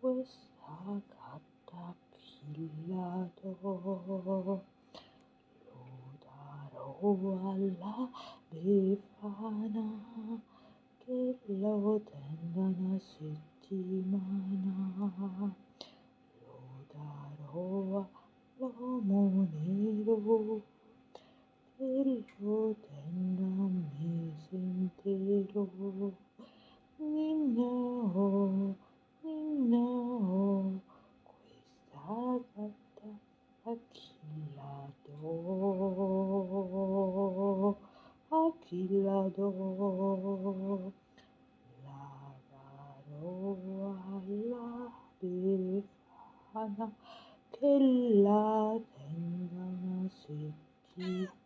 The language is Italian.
questa gatta chi la do? Lo darò alla Befana che lo tenga una settimana. Lo darò all'uomo nero che lo tenga un mese intero. Ninna oh, questa gatta a chi la do? A chi la do? La darò alla Befana che la tenga una settimana.